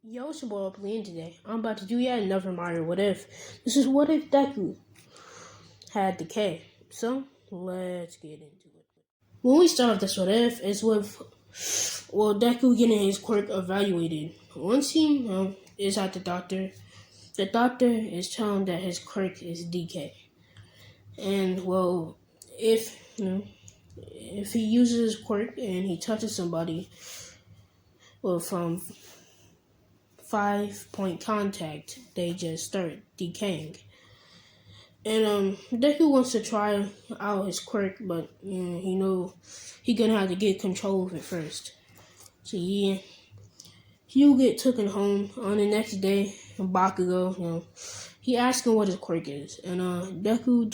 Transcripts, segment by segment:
Yo, it's your boy playing today. I'm about to do yet another Mario What If. This is What If Deku had decay. So, let's get into it. When we start off this What If, it's with, Deku getting his quirk evaluated. Once he is at the doctor is telling him that his quirk is decay. And, if he uses his quirk and he touches somebody from 5-point contact, they just start decaying. And Deku wants to try out his quirk, but he gonna have to get control of it first. So he'll get taken home on the next day. Bakugo, he asks him what his quirk is, and Deku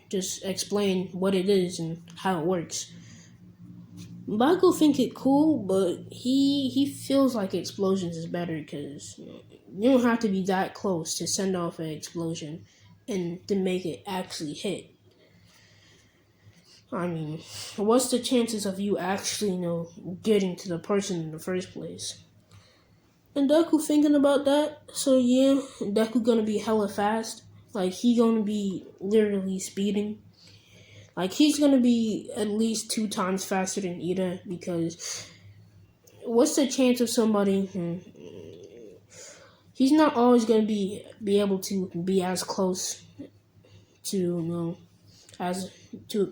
just explain what it is and how it works. Bakugo think it cool, but he feels like explosions is better because you don't have to be that close to send off an explosion and to make it actually hit. I mean, what's the chances of you actually, getting to the person in the first place? And Deku thinking about that, so Deku gonna be hella fast. Like, he gonna be literally speeding. Like, he's gonna be at least 2 times faster than Ida, because what's the chance of somebody he's not always gonna be able to be as close to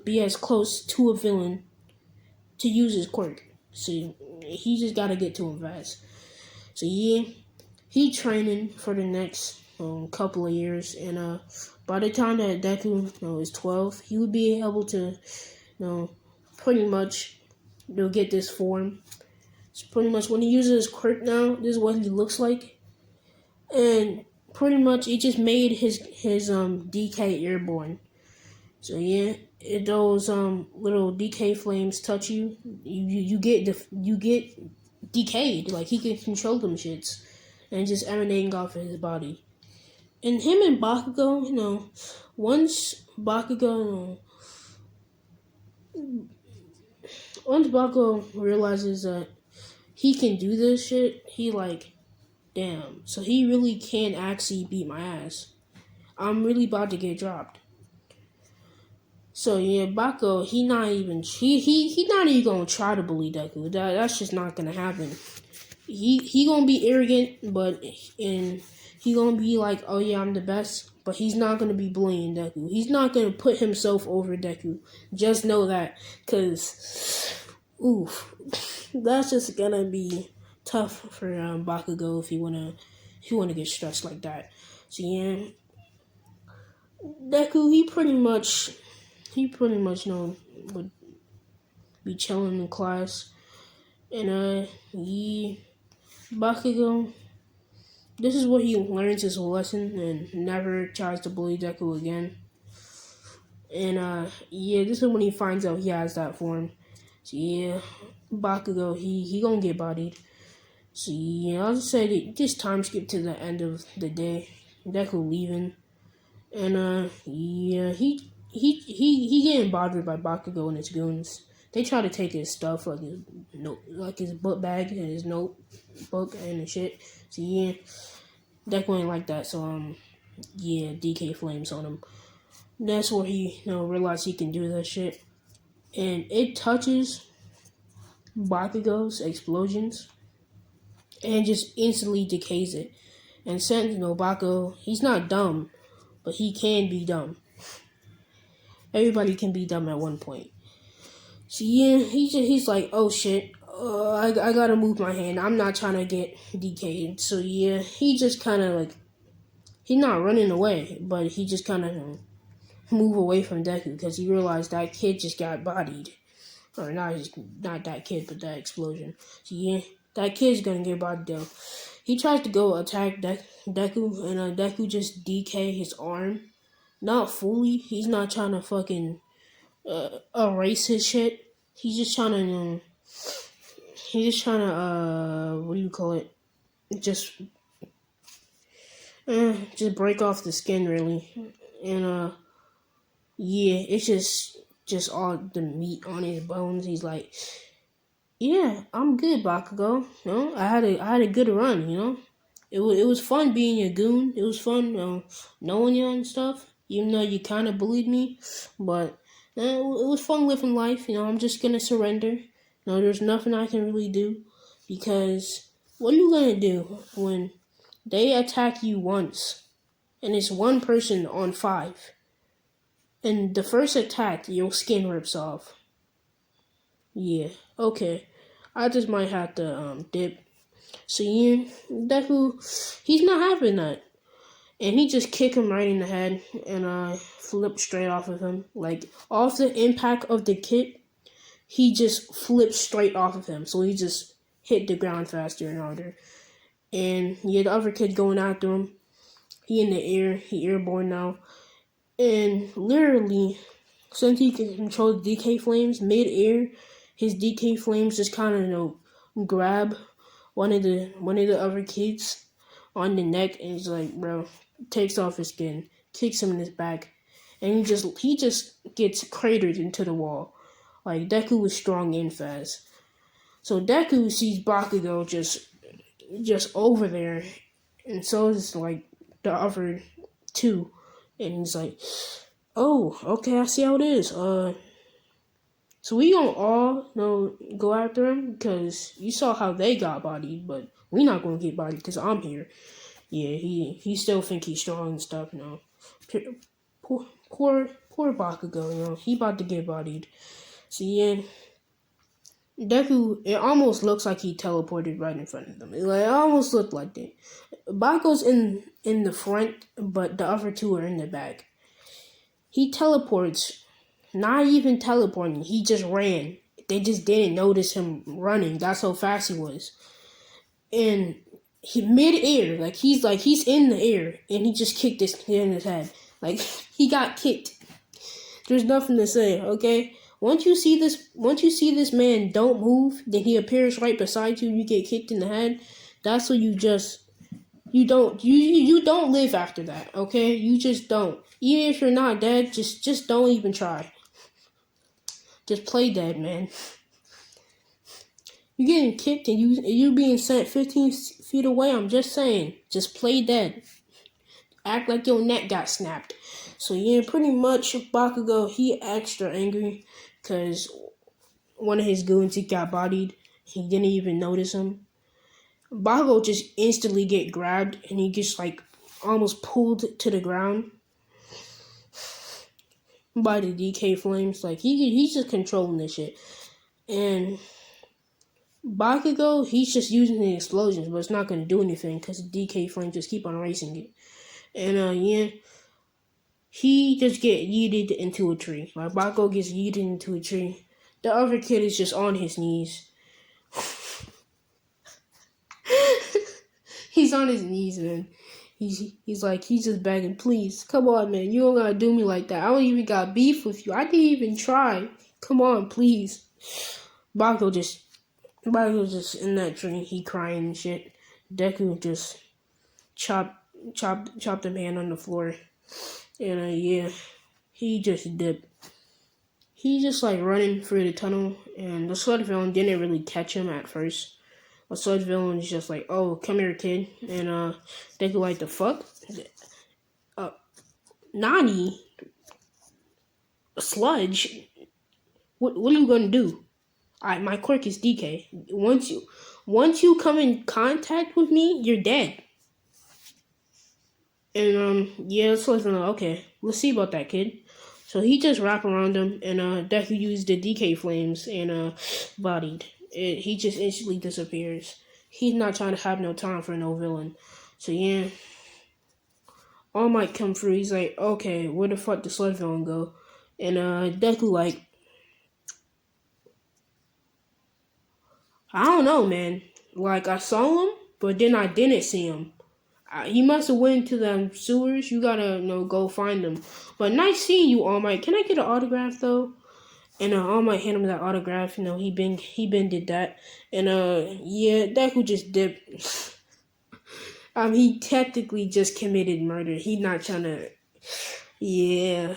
be as close to a villain to use his quirk. So he just gotta get to him fast. So he training for the next couple of years, and by the time that Deku is 12, he would be able to pretty much get this form. It's pretty much when he uses his quirk now, this is what he looks like, and pretty much it just made his decay airborne. So if those little decay flames touch you, you get decayed. Like, he can control them shits and just emanating off of his body. And him and Bakugo, once Bakugo realizes that he can do this shit, he like, damn, so he really can actually beat my ass. I'm really about to get dropped. So Bakugo, he not even gonna try to bully Deku. That's just not gonna happen. He gonna be arrogant, but he gonna be like, oh yeah, I'm the best. But he's not gonna be bullying Deku. He's not gonna put himself over Deku. Just know that, cause that's just gonna be tough for Bakugo if he wanna get stressed like that. So Deku, he pretty much would be chilling in class, and Bakugo, this is where he learns his lesson and never tries to bully Deku again. And this is when he finds out he has that form. So Bakugo, he gonna get bodied. So I'll just say that this time skip to the end of the day. Deku leaving, and he getting bothered by Bakugo and his goons. They try to take his stuff, like his book bag and his notebook and the shit. So Deku ain't like that. So DK flames on him. That's where he realized he can do that shit, and it touches Bakugo's explosions and just instantly decays it. And since Bakugo, he's not dumb, but he can be dumb. Everybody can be dumb at one point. So he's like, oh shit, I gotta move my hand. I'm not trying to get decayed. So he just kind of like, he's not running away, but he just kind of move away from Deku because he realized that kid just got bodied, or not that kid, but that explosion. So that kid's gonna get bodied though. He tries to go attack Deku, and Deku just decay his arm. Not fully. He's not trying to fucking erase his shit. He's just trying to what do you call it? Just break off the skin, really. And it's just all the meat on his bones. He's like, yeah, I'm good, Bakugo. I had a good run, it was fun being a goon. It was fun knowing you and stuff. Even though you kind of bullied me, but it was fun living life. I'm just gonna surrender. There's nothing I can really do because what are you gonna do when they attack you once and it's one person on five, and the first attack your skin rips off? Yeah, okay. I just might have to dip. So yeah, Deku, he's not having that. And he just kicked him right in the head and flipped straight off of him. Like off the impact of the kick, he just flipped straight off of him. So he just hit the ground faster and harder. And yeah, the other kid going after him. He in the air, he airborne now. And literally, since he can control the decay flames mid-air, his decay flames just kind of grab one of the other kids on the neck, and he's like, bro, takes off his skin, kicks him in his back, and he just gets cratered into the wall. Like Deku was strong and fast. So Deku sees Bakugo just over there, and so is like the other two, and he's like, oh, okay, I see how it is. So we gonna all go after him because you saw how they got bodied, but we not gonna get bodied because I'm here. Yeah, he still think he's strong and stuff. Poor Bakugo. He about to get bodied. So yeah, Deku. It almost looks like he teleported right in front of them. It almost looked like that. Bakugo's in the front, but the other two are in the back. He teleports. Not even teleporting. He just ran. They just didn't notice him running. That's how fast he was. And he mid-air, he's in the air, and he just kicked this kid in his head. Like he got kicked. There's nothing to say, okay? Once you see this man don't move, then he appears right beside you, you get kicked in the head. That's what you don't live after that, okay? You just don't. Even if you're not dead, just don't even try. Just play dead, man. You're getting kicked and you being sent 15 feet away. I'm just saying, just play dead. Act like your neck got snapped. So yeah, pretty much Bakugo, he extra angry because one of his goons, he got bodied. He didn't even notice him. Bakugo just instantly get grabbed and he gets almost pulled to the ground by the decay flames. He's just controlling this shit. And Bakugo, he's just using the explosions, but it's not going to do anything because the decay flames just keep on racing it. And yeah, he just get yeeted into a tree. Bakugo gets yeeted into a tree. The other kid is just on his knees. He's on his knees, man. He's just begging, please, come on, man. You don't gotta do me like that. I don't even got beef with you. I didn't even try. Come on, please. Bakugo just in that tree. He crying and shit. Deku just chopped the man on the floor. And yeah, he just dipped. He just running through the tunnel, and the Sludge villain didn't really catch him at first. The Sludge villain is just oh, come here, kid. And Deku the fuck? Nani? Sludge? What are you gonna do? My quirk is decay. Once you come in contact with me, you're dead. And yeah, Sludge villain, okay, let's see about that, kid. So he just wrapped around him, and Deku used the decay flames and bodied. He just instantly disappears. He's not trying to have no time for no villain. So yeah, All Might come through. He's like, okay, where the fuck did Sludge villain go? And Deku I don't know, man. I saw him, but then I didn't see him. He must have went to them sewers. You gotta go find him. But nice seeing you, All Might. Can I get an autograph though? And All Might hand him that autograph. He been did that. And yeah, Deku just dipped. He technically just committed murder. He not trying to. Yeah,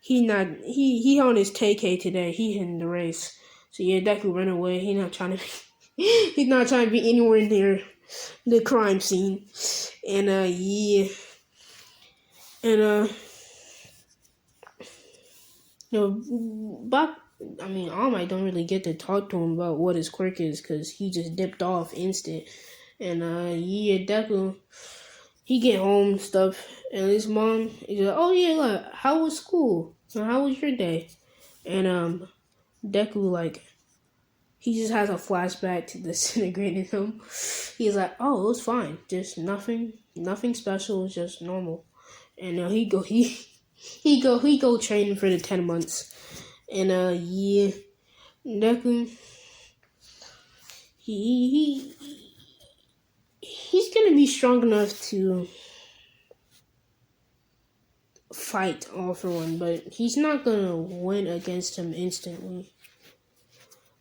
he on his TK today. He in the race. So yeah, Deku ran away. He not trying to. He's not trying to be anywhere near the crime scene. And yeah. And All Might don't really get to talk to him about what his quirk is because he just dipped off instant. And yeah, Deku, he get home and stuff, and his mom is like, "Oh yeah, like, how was school? How was your day?" And Deku, like, he just has a flashback to disintegrating him. He's like, "Oh, it was fine, just nothing special. It was just normal." And he go training for the 10 months. And yeah, Deku, he's gonna be strong enough to fight All For One, but he's not gonna win against him instantly.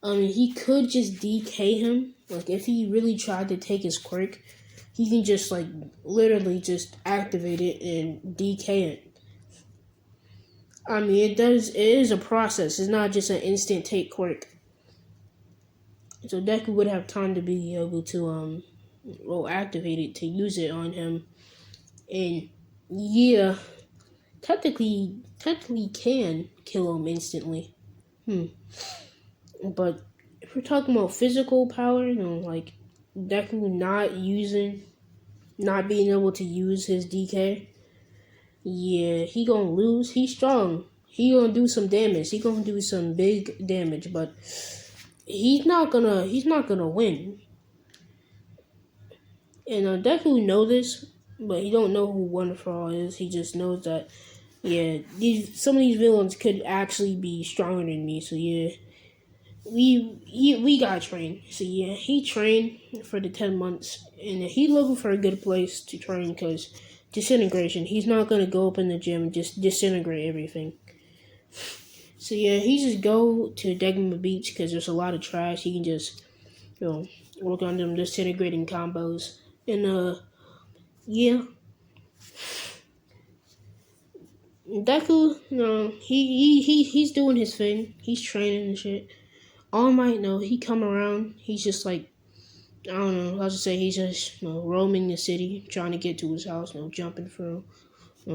He could just decay him. Like, if he really tried to take his quirk, he can just, like, literally just activate it and decay it. It is a process. It's not just an instant take quirk. So Deku would have time to be able to, activate it to use it on him. And, yeah, technically can kill him instantly. But if we're talking about physical power, like Deku not being able to use his decay, yeah, he gonna lose. He's strong. He gonna do some damage. He gonna do some big damage, but he's not gonna win. And Deku know this, but he don't know who One For All is. He just knows that, yeah, some of these villains could actually be stronger than me. So yeah, we got trained. So yeah, he trained for the 10 months, and he looking for a good place to train because disintegration. He's not gonna go up in the gym and just disintegrate everything. So yeah, he just go to Degma Beach because there's a lot of trash. He can just work on them disintegrating combos. And yeah, Deku, he's doing his thing. He's training and shit. All Might, he come around. He's just like, I don't know. I'll just say he's just roaming the city, trying to get to his house. Jumping through,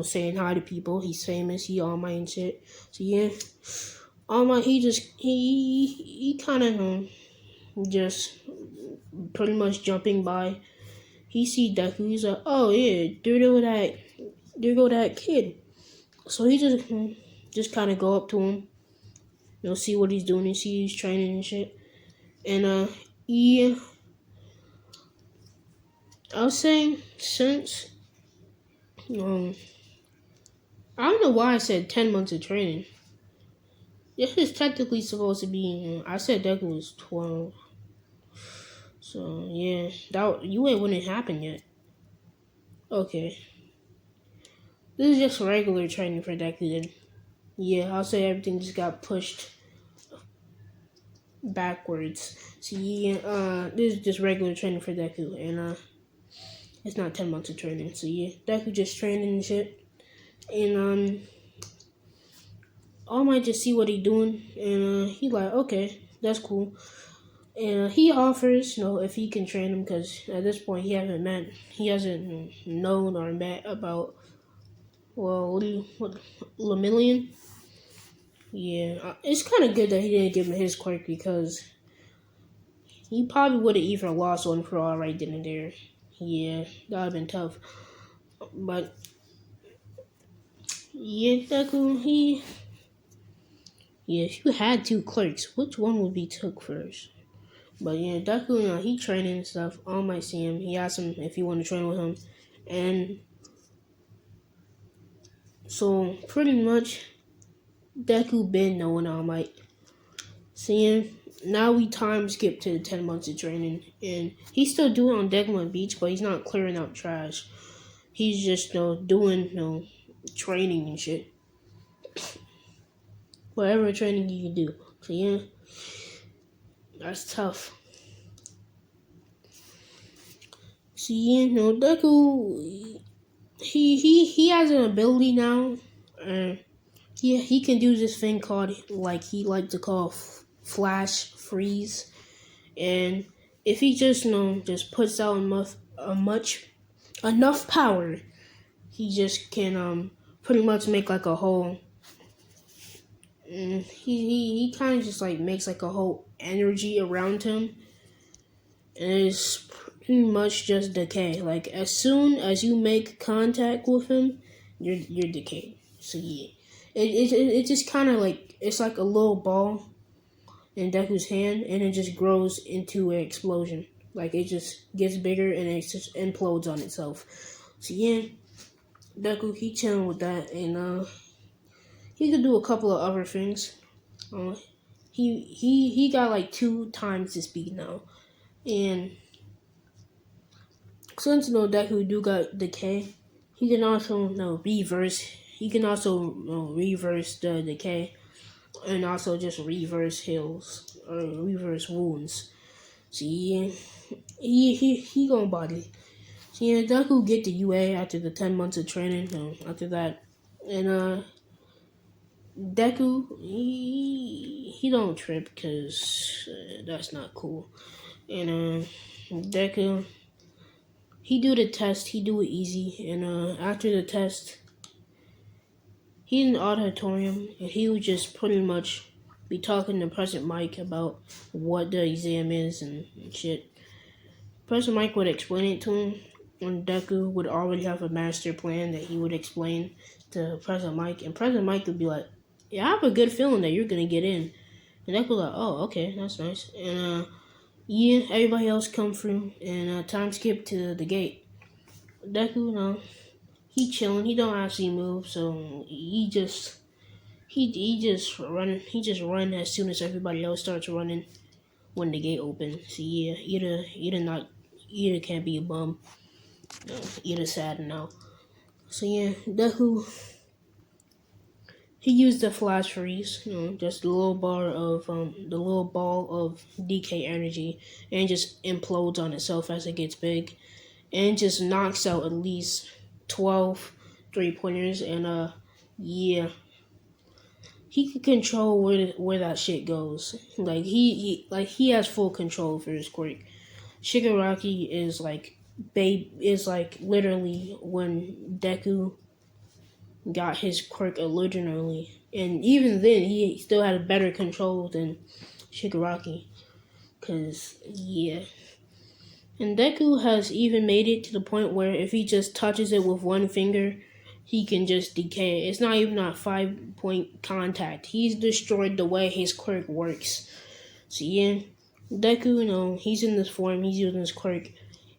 saying hi to people. He's famous. He All Might and shit. So yeah, All Might. He kind of just pretty much jumping by. He see Deku. He's like, oh yeah, there go that kid. So he just kind of go up to him. See what he's doing and see he's training and shit. And yeah, I was saying since I don't know why I said 10 months of training. This is technically supposed to be. I said Deku was 12. So yeah, that you ain't when it happened yet. Okay, this is just regular training for Deku then. Yeah, I'll say everything just got pushed backwards. So yeah, this is just regular training for Deku, and it's not 10 months of training. So yeah, Deku just training and shit, and All Might just see what he doing, and he like, okay, that's cool. And he offers, if he can train him, because at this point he hasn't known or met about, what Lemillion? Yeah, it's kind of good that he didn't give him his quirk because he probably would have even lost One For All right then and there. Yeah, that would have been tough. But yeah, Deku, if you had two clerks, which one would be took first? But yeah, Deku, he training and stuff. All Might see him. He asked him if he want to train with him. And so pretty much Deku been knowing All Might. Seeing now we time skip to the 10 months of training. And he's still doing it on Degma Beach, but he's not clearing out trash. He's just doing training and shit. Whatever training you can do. So yeah, that's tough. So yeah, Deku, he has an ability now. He can do this thing called he like to call flash freeze, and if he just just puts out enough power, he just can pretty much make like a whole. He kind of just like makes like a whole energy around him, and it's pretty much just decay. Like as soon as you make contact with him, you're decayed. So yeah, it just kind of like it's like a little ball in Deku's hand, and it just grows into an explosion. Like it just gets bigger and it just implodes on itself. So yeah, Deku he chilling with that, and he could do a couple of other things. Uh, he got like 2 times the speed now, and since Deku do got decay, he can also reverse. He can also reverse the decay, and also just reverse heals or reverse wounds. So yeah, he gonna body. So yeah, Deku get the UA after the 10 months of training. After that, and Deku he don't trip because that's not cool. And Deku he do the test. He do it easy. And after the test, he's in the auditorium, and he would just pretty much be talking to President Mike about what the exam is and shit. President Mike would explain it to him, and Deku would already have a master plan that he would explain to President Mike, and President Mike would be like, "Yeah, I have a good feeling that you're gonna get in." And Deku was like, "Oh, okay, that's nice." And yeah, everybody else come through, and time skip to the gate. Deku, he chilling. He don't actually move, so he just run as soon as everybody else starts running when the gate opens. So yeah, either can't be a bum, either sad now. So yeah, Deku he used the flash freeze, just the little ball of decay energy, and just implodes on itself as it gets big, and just knocks out at least 12 3-pointers, and yeah, he can control where that shit goes. Like he has full control for his quirk. Shigaraki is like literally when Deku got his quirk originally, and even then he still had a better control than Shigaraki. Cause yeah, and Deku has even made it to the point where if he just touches it with one finger, he can just decay. It's not even a 5-point contact. He's destroyed the way his quirk works. So yeah, Deku, he's in this form. He's using his quirk,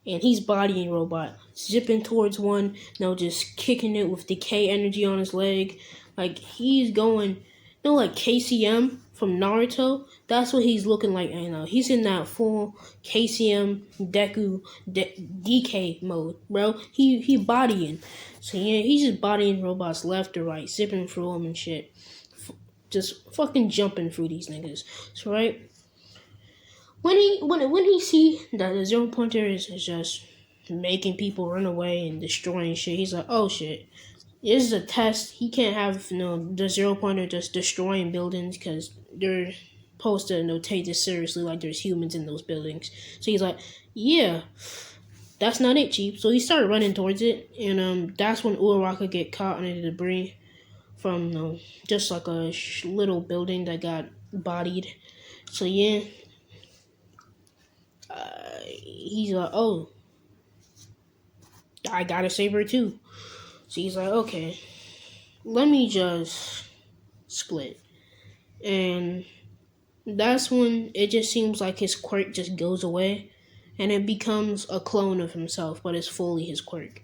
and he's bodying robot, zipping towards one. Just kicking it with decay energy on his leg. Like he's going, like KCM from Naruto. That's what he's looking like right now. He's in that full KCM Deku DK mode, bro. He bodying. So yeah, he's just bodying robots left or right, zipping through them and shit. Just fucking jumping through these niggas. So right, when he see that the 0-pointer is just making people run away and destroying shit, he's like, oh shit, this is a test. He can't have the 0-pointer just destroying buildings because they're supposed to take this seriously, like there's humans in those buildings. So he's like, yeah, that's not it, Chief. So he started running towards it, and that's when Uraraka get caught under the debris from just like a little building that got bodied. So yeah, he's like, oh, I gotta save her too. So he's like, okay, let me just split. And that's when it just seems like his quirk just goes away, and it becomes a clone of himself, but it's fully his quirk.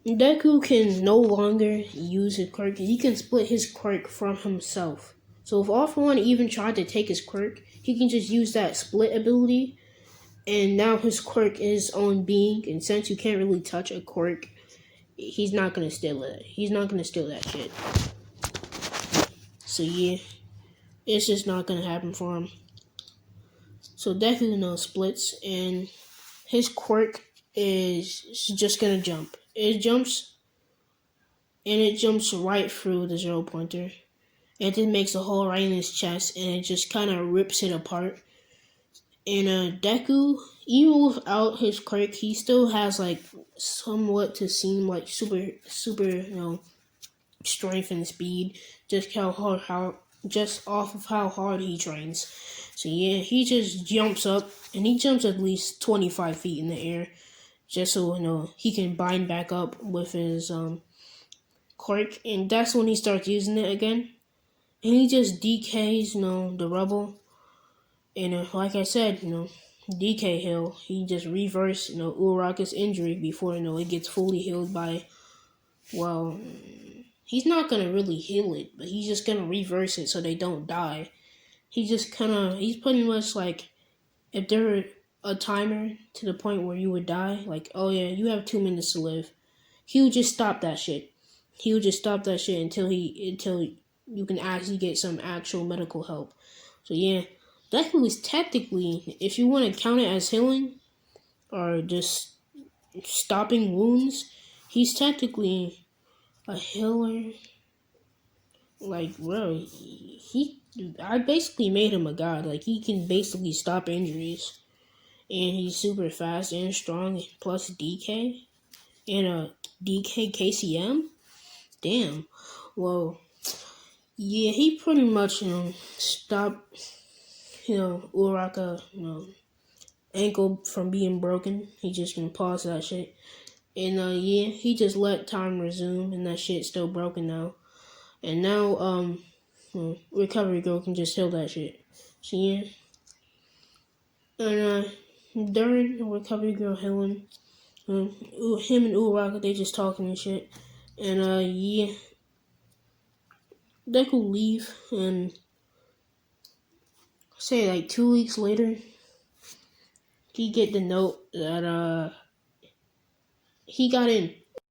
Deku can no longer use his quirk. He can split his quirk from himself. So if All For One even tried to take his quirk, he can just use that split ability, and now his quirk is his own being. And since you can't really touch a quirk, he's not gonna steal it. He's not gonna steal that shit. So yeah, it's just not gonna happen for him. So Deku splits, and his quirk is just gonna jump. It jumps right through the 0-pointer. And it makes a hole right in his chest, and it just kind of rips it apart. And Deku, even without his quirk, he still has like somewhat to seem like super strength and speed. Just off of how hard he trains. So yeah, he just jumps up and he jumps at least 25 feet in the air, just so he can bind back up with his quirk, and that's when he starts using it again. And he just decays, the rubble. And like I said, decay heal. He just reversed, Uraraka's injury before it gets fully healed by. Well, he's not gonna really heal it, but he's just gonna reverse it so they don't die. He's pretty much like, if there were a timer to the point where you would die, like, oh yeah, you have 2 minutes to live. He would just stop that shit. He would just stop that shit until you can actually get some actual medical help. So yeah, that was technically, if you want to count it as healing or just stopping wounds, he's technically a healer. Like, bro, I basically made him a god. Like, he can basically stop injuries, and he's super fast and strong. Plus DK and a DK KCM. Damn. Well, yeah, he pretty much stopped Uraraka ankle from being broken. He just can pause that shit. And yeah, he just let time resume, and that shit's still broken now. And now Recovery Girl can just heal that shit. So yeah, and during Recovery Girl healing, him and Uraraka, they just talking and shit. And yeah, Deku leave, and say like 2 weeks later, he get the note that he got in.